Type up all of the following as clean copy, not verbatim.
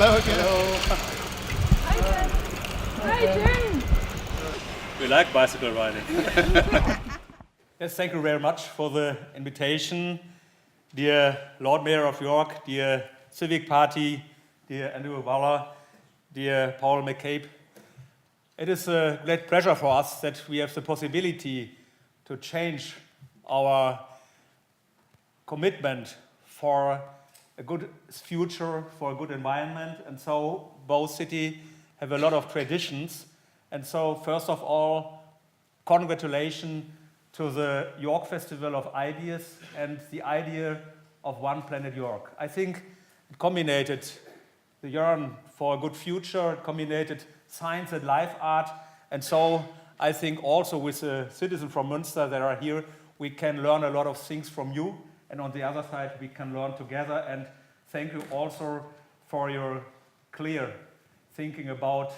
Hello again. Hello. Hi, Jim. We like bicycle riding. Yes, thank you very much for the invitation, dear Lord Mayor of York, dear Civic Party, dear Andrew Waller, dear Paul McCabe. It is a great pleasure for us that we have the possibility to change our commitment for a good future, for a good environment. And so both cities have a lot of traditions. And so first of all, congratulations to the York Festival of Ideas and the idea of One Planet York. I think it combined the yearn for a good future, it combined science and life art, and so I think also with the citizens from Munster that are here, we can learn a lot of things from you, and on the other side we can learn together, and thank you also for your clear thinking about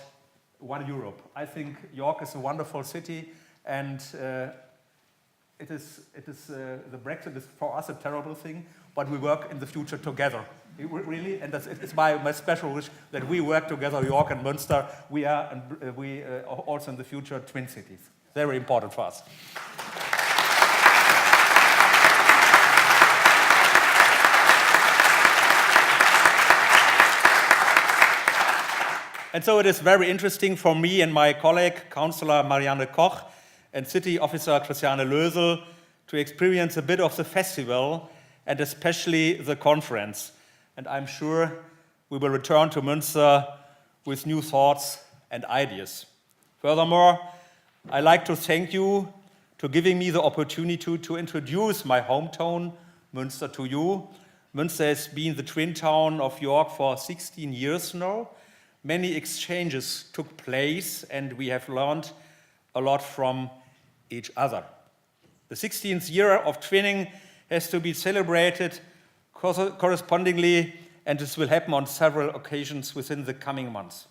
One Europe. I think York is a wonderful city, and it is the Brexit is for us a terrible thing, but we work in the future together. Really, and it's my special wish that we work together, York and Munster. We are also in the future twin cities. Very important for us. And so it is very interesting for me and my colleague, Councillor Marianne Koch, and City Officer Christiane Lösel, to experience a bit of the festival and especially the conference. And I'm sure we will return to Munster with new thoughts and ideas. Furthermore, I'd like to thank you for giving me the opportunity to introduce my hometown, Munster, to you. Munster has been the twin town of York for 16 years now. Many exchanges took place, and we have learned a lot from each other. The 16th year of twinning has to be celebrated correspondingly, and this will happen on several occasions within the coming months.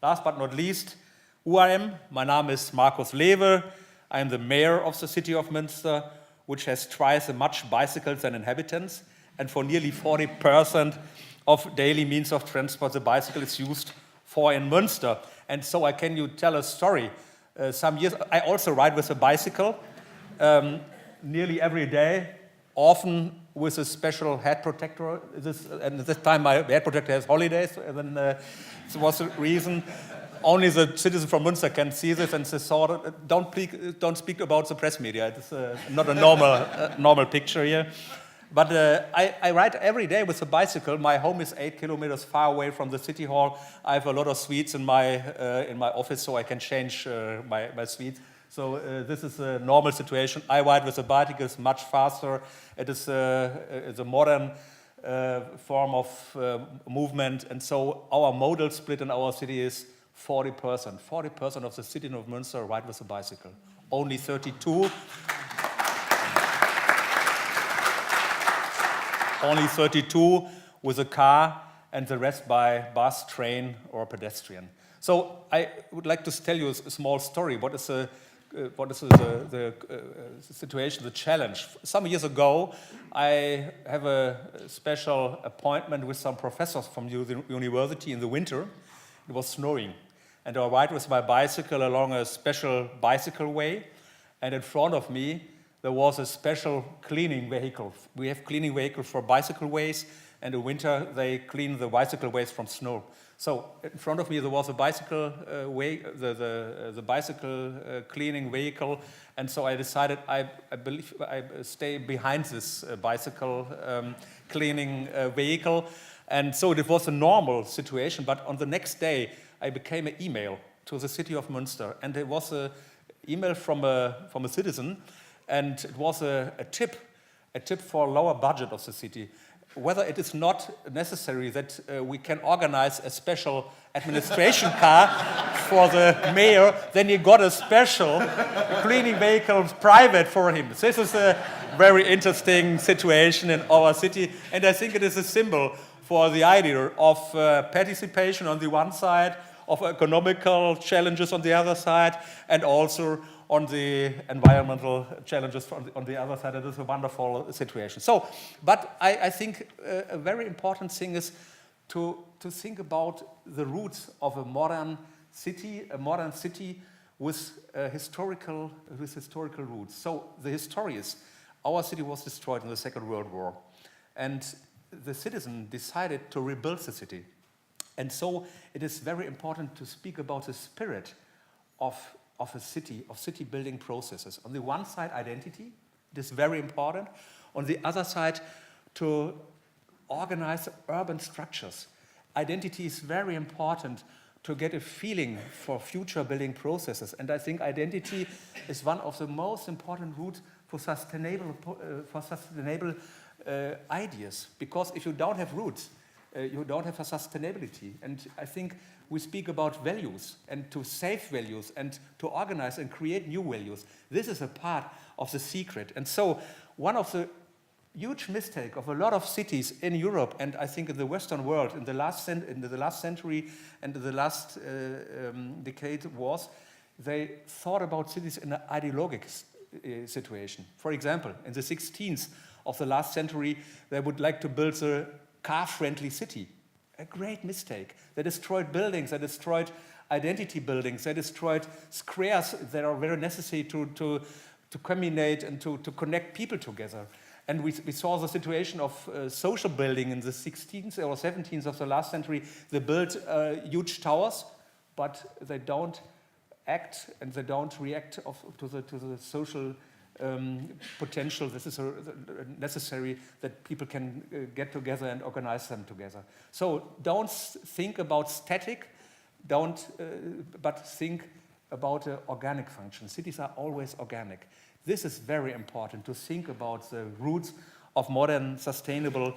Last but not least, who I am? My name is Markus Lewe. I am the mayor of the city of Munster, which has twice as much bicycles than inhabitants, and for nearly 40% of daily means of transport, the bicycle is used for in Munster. And so can you tell a story? Some years, I also ride with a bicycle nearly every day, often with a special head protector. And this time my head protector has holidays, and then this was the reason. Only the citizens from Munster can see this, and they thought, don't speak about the press media. It's not a normal picture here. But I ride every day with a bicycle. My home is 8 kilometers far away from the city hall. I have a lot of suites in my office, so I can change my suites. So this is a normal situation. I ride with a bicycle, it's much faster. It is a modern form of movement, and so our modal split in our city is 40%. 40% of the city of Munster ride with a bicycle. Only 32. Only 32 with a car, and the rest by bus, train, or pedestrian. So I would like to tell you a small story. What is the situation, the challenge? Some years ago, I have a special appointment with some professors from the university in the winter. It was snowing, and I ride with my bicycle along a special bicycle way, and in front of me there was a special cleaning vehicle. We have cleaning vehicles for bicycle ways, and in winter they clean the bicycle ways from snow. So in front of me there was a bicycle the bicycle cleaning vehicle, and so I decided I believe I stay behind this bicycle cleaning vehicle, and so it was a normal situation. But on the next day I became an email to the city of Munster, and it was an email from a citizen, and it was a tip for lower budget of the city. Whether it is not necessary that we can organize a special administration car for the mayor, then he got a special cleaning vehicle private for him. This is a very interesting situation in our city, and I think it is a symbol for the idea of participation on the one side, of economical challenges on the other side, and also on the environmental challenges on the other side. It is a wonderful situation. So, but I think a very important thing is to think about the roots of a modern city with historical roots. So the history is, our city was destroyed in the Second World War, and the citizen decided to rebuild the city. And so it is very important to speak about the spirit of a city, of city building processes. On the one side, identity, it is very important. On the other side, to organize urban structures. Identity is very important to get a feeling for future building processes. And I think identity is one of the most important roots for sustainable ideas. Because if you don't have roots, you don't have a sustainability. And I think we speak about values and to save values and to organize and create new values. This is a part of the secret. And so one of the huge mistake of a lot of cities in Europe and I think in the Western world in the last century and in the last decade was they thought about cities in an ideologic situation. For example, in the 16th of the last century, they would like to build a car-friendly city. A great mistake. They destroyed buildings, they destroyed identity buildings, they destroyed squares that are very necessary to communicate and to connect people together. And we saw the situation of social building in the 16th or 17th of the last century. They built huge towers, but they don't act and they don't react to the social potential. This is necessary that people can get together and organize them together. So don't think about static, but think about organic function. Cities are always organic. This is very important to think about the roots of modern sustainable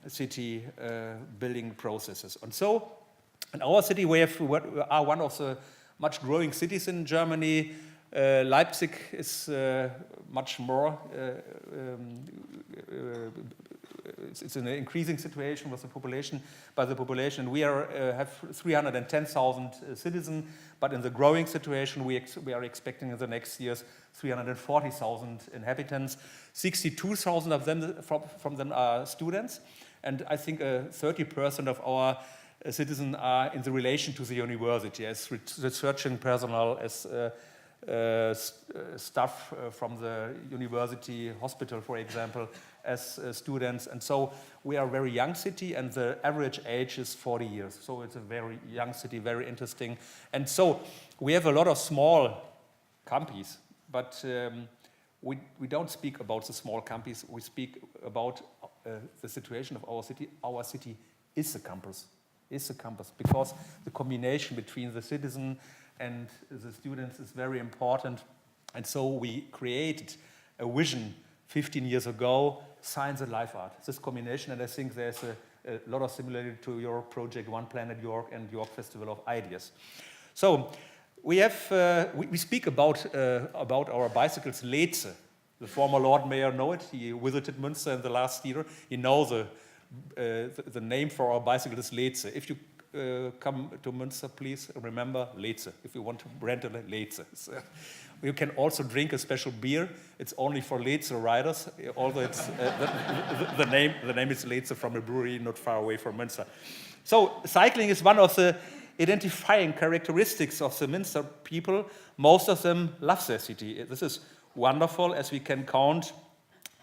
city building processes. And so in our city we are one of the much growing cities in Germany. Leipzig is much more, it's in an increasing situation with the population. By the population, we have 310,000 citizens, but in the growing situation, we are expecting in the next years 340,000 inhabitants. 62,000 of them from them are students, and I think 30% of our citizens are in the relation to the university as researching personnel, as staff from the university hospital, for example, as students. And so we are a very young city, and the average age is 40 years. So it's a very young city, very interesting. And so we have a lot of small campus, but we don't speak about the small campus. We speak about the situation of our city. Our city is the campus, because the combination between the citizen and the students is very important. And so we created a vision 15 years ago, science and life art. This combination, and I think there's a lot of similarity to your project One Planet York and York Festival of Ideas. So we have we speak about our bicycles. Lewe, the former Lord Mayor know it. He visited Munster in the last year. He knows the name for our bicycle is Lewe. If you come to Munster, please remember Lewe. If you want to rent a Lewe. So, you can also drink a special beer. It's only for Lewe riders, although it's, the name is Lewe from a brewery not far away from Munster. So cycling is one of the identifying characteristics of the Munster people. Most of them love their city. This is wonderful, as we can count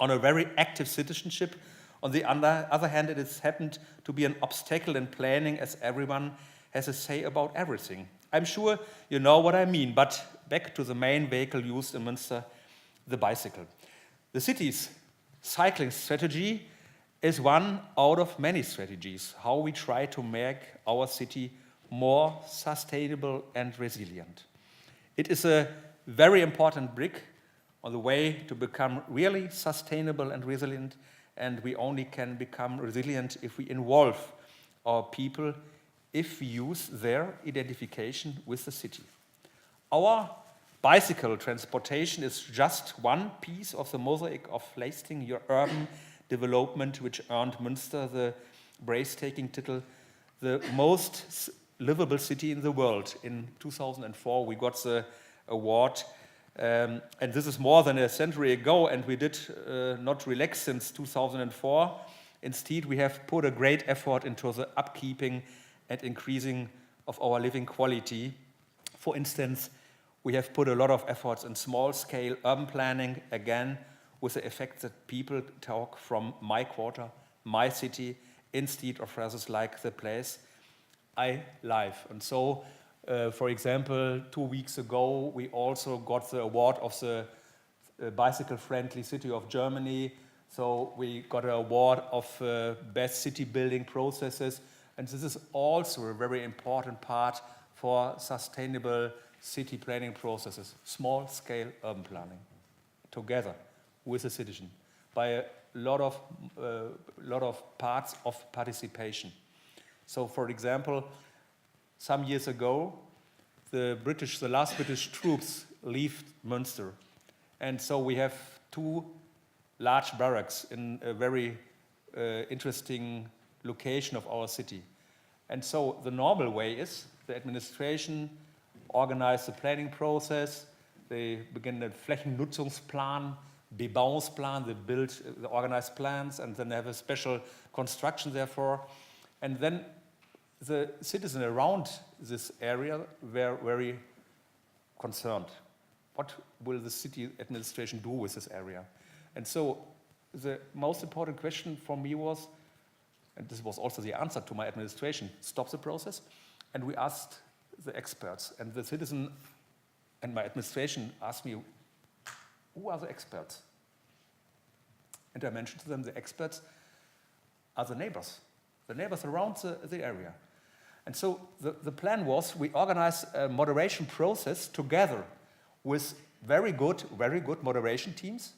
on a very active citizenship. On the other hand, it has happened to be an obstacle in planning, as everyone has a say about everything. I'm sure you know what I mean, but back to the main vehicle used in Munster, the bicycle. The city's cycling strategy is one out of many strategies, how we try to make our city more sustainable and resilient. It is a very important brick on the way to become really sustainable and resilient, and we only can become resilient if we involve our people, if we use their identification with the city. Our bicycle transportation is just one piece of the mosaic of lasting your urban development, which earned Munster the breathtaking title, the most livable city in the world. In 2004, we got the award. And this is more than a century ago, and we did not relax since 2004. Instead, we have put a great effort into the upkeeping and increasing of our living quality. For instance, we have put a lot of efforts in small-scale urban planning, again, with the effect that people talk from my quarter, my city, instead of phrases like the place I live. And so, for example, 2 weeks ago, we also got the award of the bicycle-friendly city of Germany. So we got an award of best city building processes. And this is also a very important part for sustainable city planning processes, small-scale urban planning, together with the citizen, by a lot of parts of participation. So, for example, some years ago, the last British troops left Munster. And so we have 2 large barracks in a very interesting location of our city. And so the normal way is the administration organize the planning process, they begin the Flächennutzungsplan, Bebauungsplan, they organize plans, and then they have a special construction therefore. And then the citizens around this area were very concerned. What will the city administration do with this area? And so the most important question for me was, and this was also the answer to my administration, stop the process. And we asked the experts, and the citizen and my administration asked me, who are the experts? And I mentioned to them the experts are the neighbors around the area. And so the plan was we organize a moderation process together with very good moderation teams.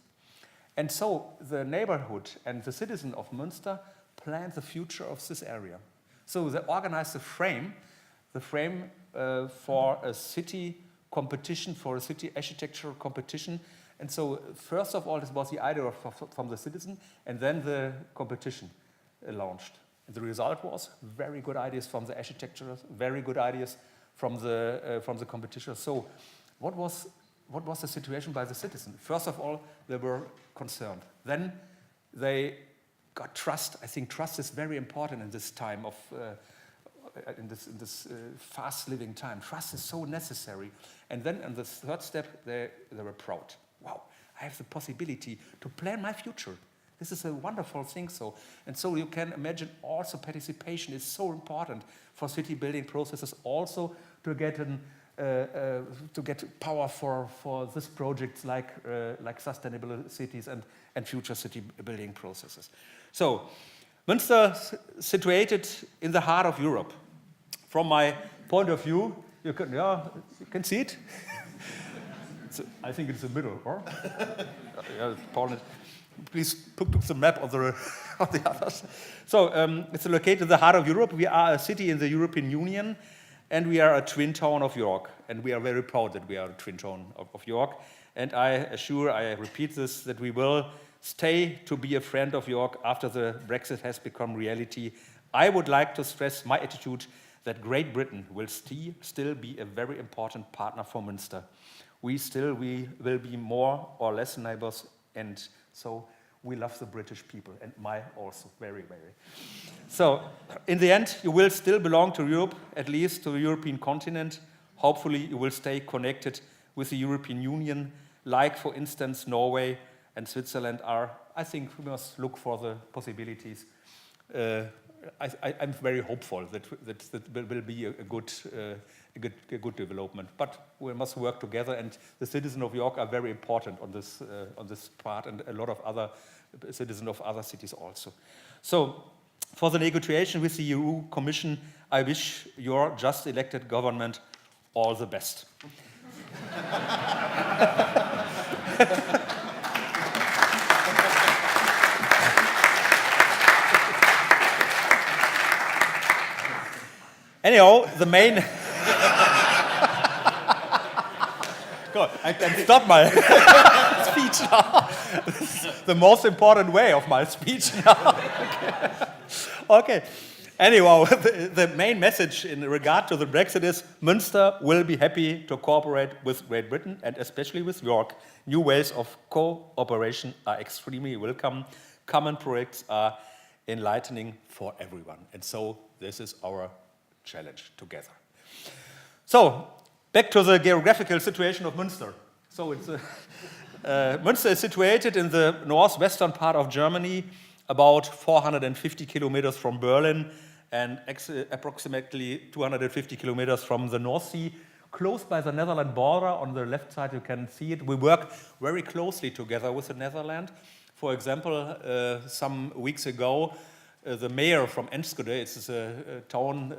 And so the neighborhood and the citizen of Munster planned the future of this area. So they organized the frame for a city competition, for a city architectural competition. And so first of all, this was the idea from the citizen, and then the competition launched. And the result was very good ideas from the architecturers, very good ideas from the competition. So what was the situation by the citizen? First of all, they were concerned. Then they got trust. I think trust is very important in this time of in this fast living time. Trust is so necessary. And then in the third step, they were proud. Wow, I have the possibility to plan my future. This is a wonderful thing. And so you can imagine also participation is so important for city building processes, also to get power for this projects like sustainable cities and future city building processes. So Munster situated in the heart of Europe. From my point of view, you can see it. I think it's the middle, or? Paul, please put the map of the others. So it's located in the heart of Europe. We are a city in the European Union, and we are a twin town of York. And we are very proud that we are a twin town of York. And I repeat this, that we will stay to be a friend of York after the Brexit has become reality. I would like to stress my attitude that Great Britain will still be a very important partner for Munster. We will be more or less neighbors, and so we love the British people, and also very, very. So, in the end, you will still belong to Europe, at least to the European continent. Hopefully, you will stay connected with the European Union, like, for instance, Norway and Switzerland are. I think we must look for the possibilities. I'm very hopeful that will be a good development. But we must work together, and the citizens of York are very important on this part, and a lot of other citizens of other cities also. So, for the negotiation with the EU Commission, I wish your just elected government all the best. Anyhow, the main... God, I can stop my speech now. This is the most important way of my speech now. Okay. Anyhow, the main message in regard to the Brexit is Munster will be happy to cooperate with Great Britain, and especially with York. New ways of cooperation are extremely welcome. Common projects are enlightening for everyone. And so this is our challenge together. So back to the geographical situation of Munster. So it's Munster is situated in the northwestern part of Germany, about 450 kilometers from Berlin and approximately 250 kilometers from the North Sea, close by the Netherlands border. On the left side you can see it. We work very closely together with the Netherlands. For example, some weeks ago, the mayor from Enschede, it's a town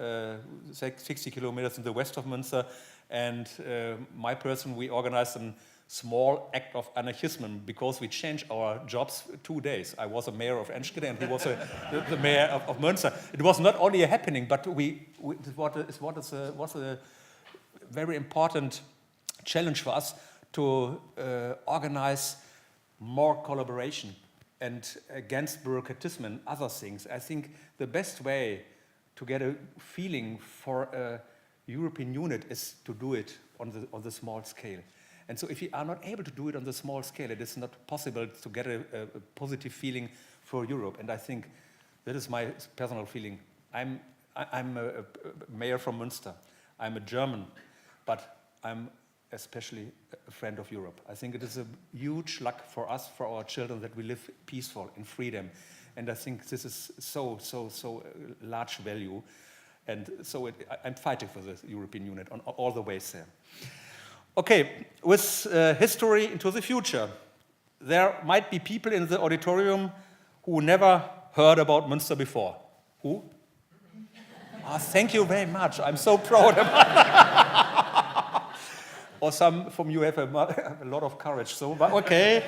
60 kilometers in the west of Munster, and my person, we organized a small act of anarchism because we changed our jobs 2 days. I was a mayor of Enschede and he was the mayor of Munster. It was not only a happening, but it was a very important challenge for us to organize more collaboration and against bureaucratism and other things. I think the best way to get a feeling for a European unit is to do it on the small scale. And so if you are not able to do it on the small scale, it is not possible to get a positive feeling for Europe. And I think that is my personal feeling. I'm a mayor from Munster. I'm a German, but I'm especially a friend of Europe. I think it is a huge luck for us, for our children, that we live peaceful in freedom. And I think this is so large value. And so I'm fighting for the European Union on all the ways there. Okay, with history into the future, there might be people in the auditorium who never heard about Munster before. Who? Oh, thank you very much. I'm so proud about Or some from you have a lot of courage. So, but okay.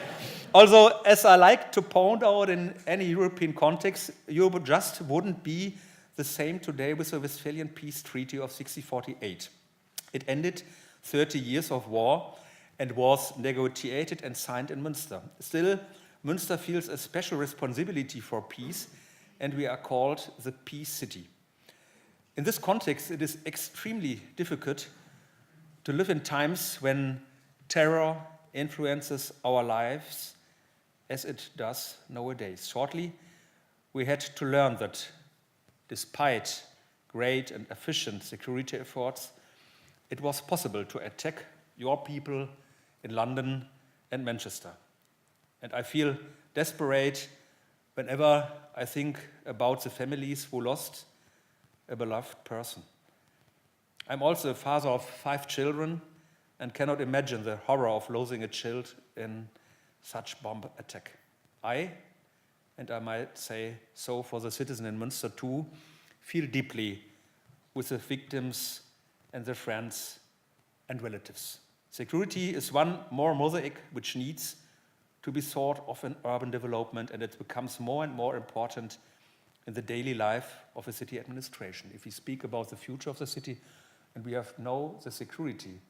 Also, as I like to point out in any European context, Europe just wouldn't be the same today with the Westphalian Peace Treaty of 1648. It ended 30 years of war and was negotiated and signed in Munster. Still, Munster feels a special responsibility for peace, and we are called the Peace City. In this context, it is extremely difficult to live in times when terror influences our lives as it does nowadays. Shortly, we had to learn that despite great and efficient security efforts, it was possible to attack your people in London and Manchester. And I feel desperate whenever I think about the families who lost a beloved person. I'm also a father of 5 children and cannot imagine the horror of losing a child in such bomb attack. And I might say so for the citizen in Munster too, feel deeply with the victims and their friends and relatives. Security is one more mosaic which needs to be thought of in urban development, and it becomes more and more important in the daily life of a city administration. If we speak about the future of the city and we have no the security,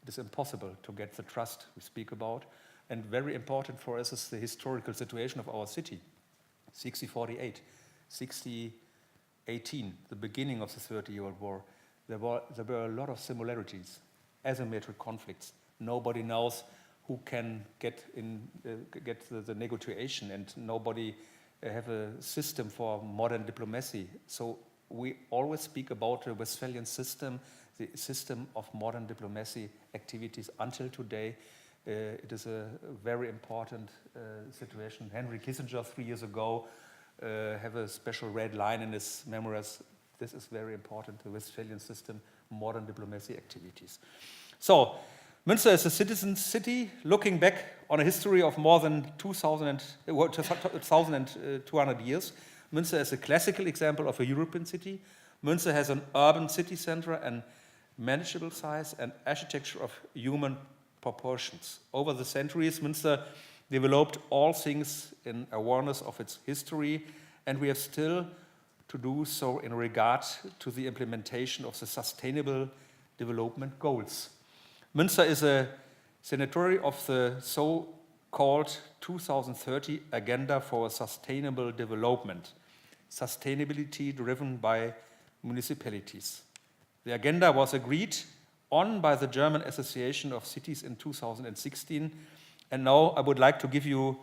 it is impossible to get the trust we speak about. And very important for us is the historical situation of our city. 1648, 1618, the beginning of the 30-year War, there were a lot of similarities, asymmetric conflicts. Nobody knows who can get the negotiation, and nobody have a system for modern diplomacy. So we always speak about the Westphalian system, the system of modern diplomacy activities until today. It is a very important situation. Henry Kissinger 3 years ago have a special red line in his memoirs. This is very important, the Westphalian system, modern diplomacy activities. So, Munster is a citizen city looking back on a history of more than 1,200 years. Munster is a classical example of a European city. Munster has an urban city center and manageable size and architecture of human proportions. Over the centuries, Munster developed all things in awareness of its history, and we have still to do so in regard to the implementation of the Sustainable Development Goals. Munster is a signatory of the so-called 2030 Agenda for Sustainable Development, sustainability driven by municipalities. The agenda was agreed on by the German Association of Cities in 2016, and now I would like to give you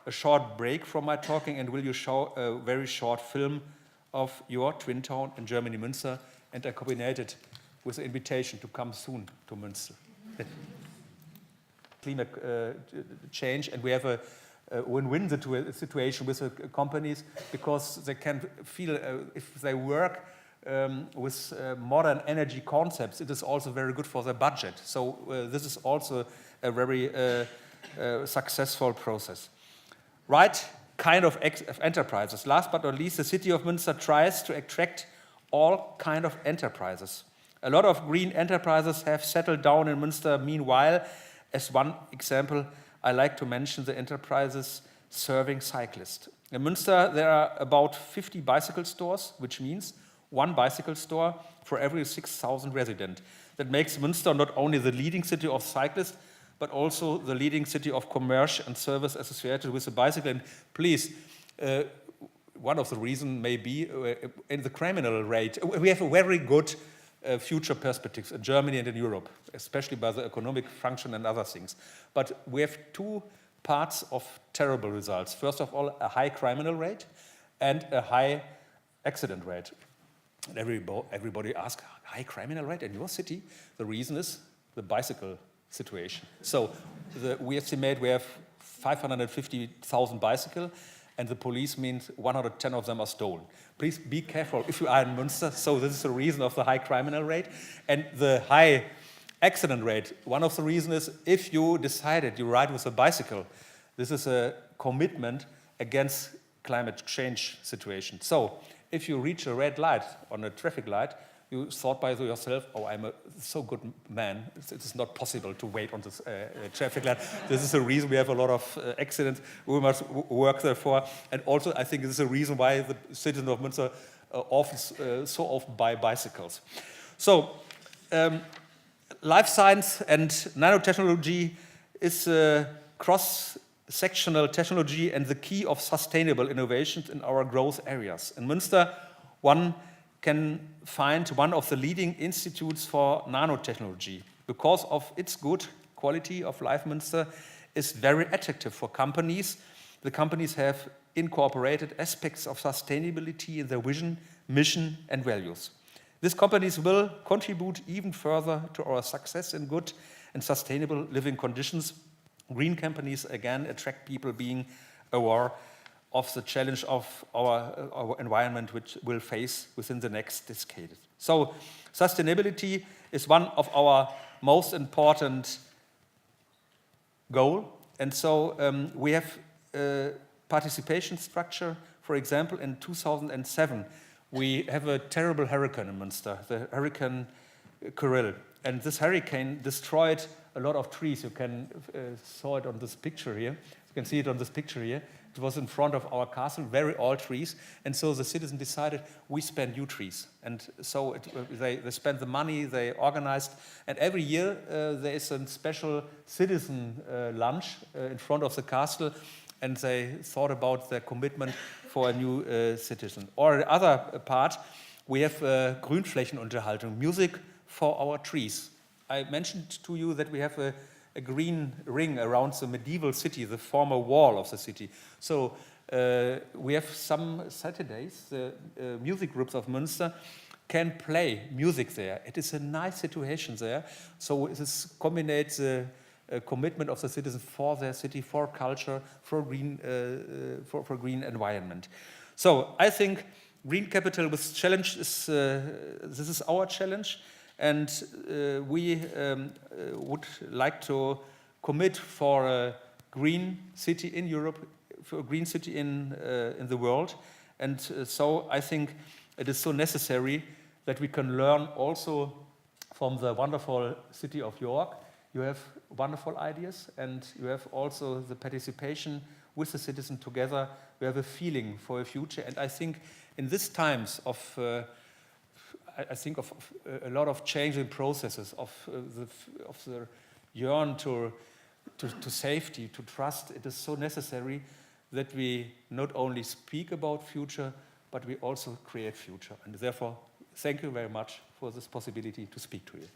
a short break from my talking, and will you show a very short film of your twin town in Germany, Munster, and I combined it with an invitation to come soon to Munster. Climate change, and we have a win-win situation with the companies, because they can feel if they work with modern energy concepts, it is also very good for their budget. So this is also a very successful process. Right kind of enterprises. Last but not least, the city of Munster tries to attract all kind of enterprises. A lot of green enterprises have settled down in Munster meanwhile. As one example, I like to mention the enterprises serving cyclists. In Munster, there are about 50 bicycle stores, which means one bicycle store for every 6,000 residents. That makes Munster not only the leading city of cyclists, but also the leading city of commerce and service associated with the bicycle. And please, one of the reasons may be in the criminal rate. We have a very good future perspectives in Germany and in Europe, especially by the economic function and other things. But we have two parts of terrible results. First of all, a high criminal rate and a high accident rate. And everybody asks, high criminal rate in your city? The reason is the bicycle situation. So we estimate we have 550,000 bicycles, and the police means 110 of them are stolen. Please be careful if you are in Munster. So this is the reason of the high criminal rate. And the high accident rate, one of the reasons is if you decided you ride with a bicycle, this is a commitment against climate change situation. So if you reach a red light on a traffic light, you thought by yourself, oh, I'm a so good man, it is not possible to wait on this traffic light. This is the reason we have a lot of accidents. We must work therefore. And also, I think this is a reason why the citizens of Munster so often buy bicycles. So, life science and nanotechnology is a cross-sectional technology and the key of sustainable innovations in our growth areas. In Munster, one can find one of the leading institutes for nanotechnology. Because of its good quality of life, Munster is very attractive for companies. The companies have incorporated aspects of sustainability in their vision, mission, and values. These companies will contribute even further to our success in good and sustainable living conditions. Green companies, again, attract people being aware of the challenge of our environment, which we'll face within the next decade. So sustainability is one of our most important goals. And so we have a participation structure. For example, in 2007, we have a terrible hurricane in Munster, the Hurricane Kyrill. And this hurricane destroyed a lot of trees. You can saw it on this picture here. You can see it on this picture here. It was in front of our castle, very old trees. And so the citizens decided, we spend new trees. And so they spent the money, they organized. And every year there is a special citizen lunch in front of the castle. And they thought about their commitment for a new citizen. Or the other part, we have Grünflächenunterhaltung, music for our trees. I mentioned to you that we have a green ring around the medieval city, the former wall of the city. So we have some Saturdays, the music groups of Munster can play music there. It is a nice situation there. So this combines the commitment of the citizens for their city, for culture, for green environment. So I think green capital with challenge is, this is our challenge. And we would like to commit for a green city in Europe, for a green city in the world. And so I think it is so necessary that we can learn also from the wonderful city of York. You have wonderful ideas, and you have also the participation with the citizen together. We have a feeling for a future. And I think in these times of I think of a lot of changing processes, of the yearn to safety, to trust. It is so necessary that we not only speak about future, but we also create future. And therefore, thank you very much for this possibility to speak to you.